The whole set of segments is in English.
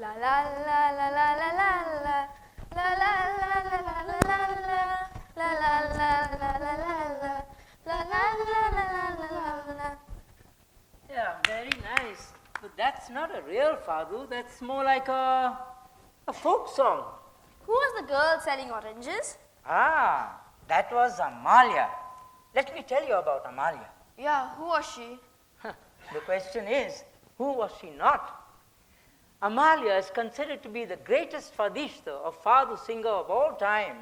La la la la la la la la. La la la la la la la la. La la la la la la la. La la la la la la la. Yeah, very nice. But that's not a real Fado. That's more like a folk song. Who was the girl selling oranges? Ah, that was Amalia. Let me tell you about Amalia. Yeah, who was she? The question is, who was she not? Amalia is considered to be the greatest fadista or Fado singer of all time.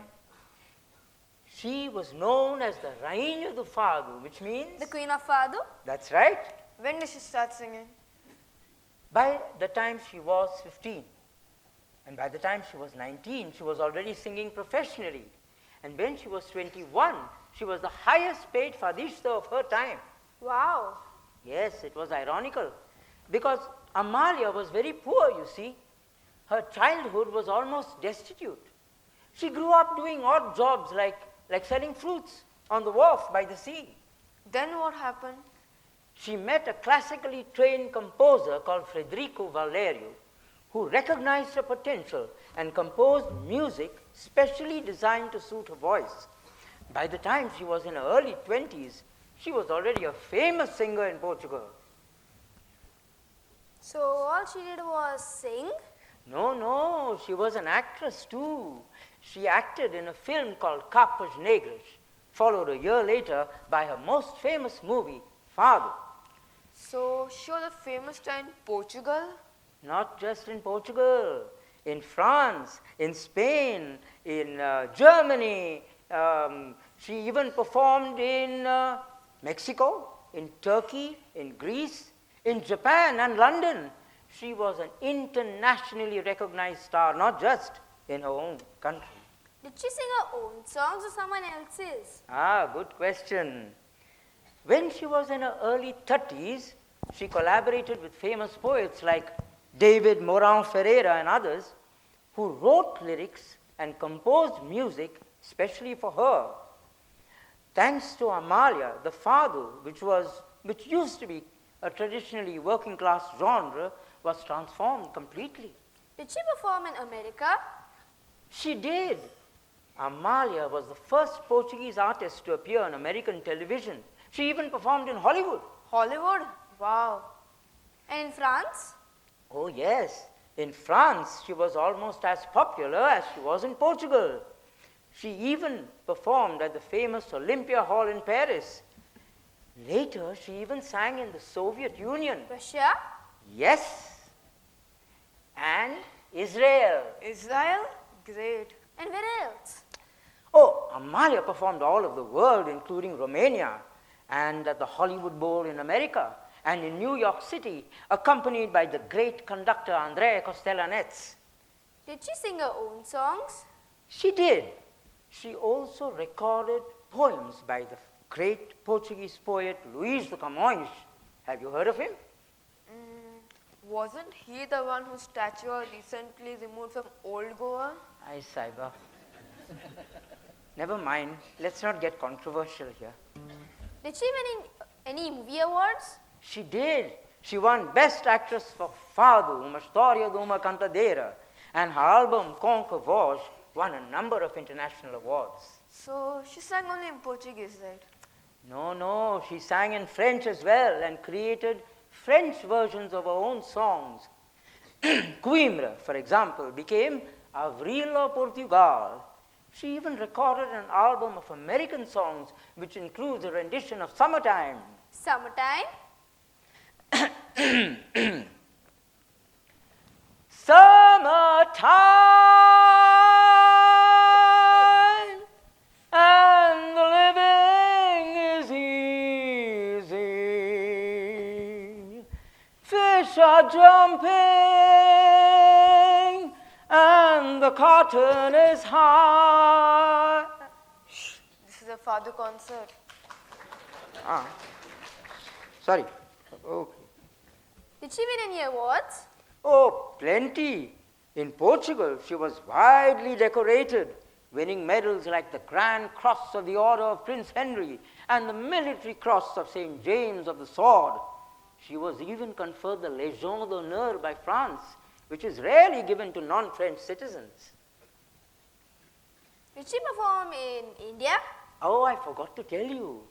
She was known as the Rainha do Fado, which means... The Queen of Fado? That's right. When did she start singing? By the time she was 15, and by the time she was 19, she was already singing professionally. And when she was 21, she was the highest paid fadista of her time. Wow. Yes, it was ironical, because Amalia was very poor, you see. Her childhood was almost destitute. She grew up doing odd jobs like selling fruits on the wharf by the sea. Then what happened? She met a classically trained composer called Frederico Valerio, who recognized her potential and composed music specially designed to suit her voice. By the time she was in her early 20s, she was already a famous singer in Portugal. So all she did was sing? No, she was an actress too. She acted in a film called Capas Negras, followed a year later by her most famous movie, Fado. So she was a famous star in Portugal? Not just in Portugal, in France, in Spain, in Germany. She even performed in Mexico, in Turkey, in Greece, in Japan and London. She was an internationally recognized star, not just in her own country. Did she sing her own songs or someone else's? Ah, good question. When she was in her early 30s, she collaborated with famous poets like David Mourão Ferreira and others, who wrote lyrics and composed music specially for her. Thanks to Amalia, the Fado, which used to be a traditionally working class genre, was transformed completely. Did she perform in America? She did. Amalia was the first Portuguese artist to appear on American television. She even performed in Hollywood. Hollywood? Wow. And in France? Oh yes. In France, she was almost as popular as she was in Portugal. She even performed at the famous Olympia Hall in Paris. Later, she even sang in the Soviet Union. Russia? Yes. And Israel. Israel? Great. And where else? Oh, Amalia performed all over the world, including Romania, and at the Hollywood Bowl in America, and in New York City, accompanied by the great conductor Andrea Costellanets. Did she sing her own songs? She did. She also recorded poems by the great Portuguese poet Luís de Camões. Have you heard of him? Wasn't he the one whose statue was recently removed from Old Goa? Aye, Saiba. Never mind. Let's not get controversial here. Did she win any movie awards? She did. She won Best Actress for Fado, Uma História de uma Cantadeira, and her album Com que Voz won a number of international awards. So she sang only in Portuguese, right? No, she sang in French as well and created French versions of her own songs. Coimbra, for example, became Avril Portugal. She even recorded an album of American songs which includes a rendition of Summertime. Summertime? Summertime, and the living is easy. Fish are jumping, and the cotton is high. This is a Fado concert. Sorry. Okay. Did she win any awards? Oh, plenty. In Portugal, she was widely decorated, winning medals like the Grand Cross of the Order of Prince Henry and the Military Cross of St. James of the Sword. She was even conferred the Légion d'honneur by France, which is rarely given to non-French citizens. Did she perform in India? Oh, I forgot to tell you.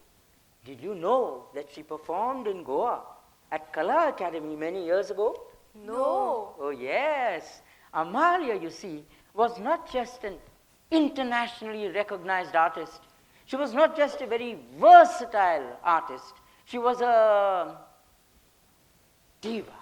Did you know that she performed in Goa at Kala Academy many years ago? No. Oh, yes. Amalia, you see, was not just an internationally recognized artist. She was not just a very versatile artist. She was a diva.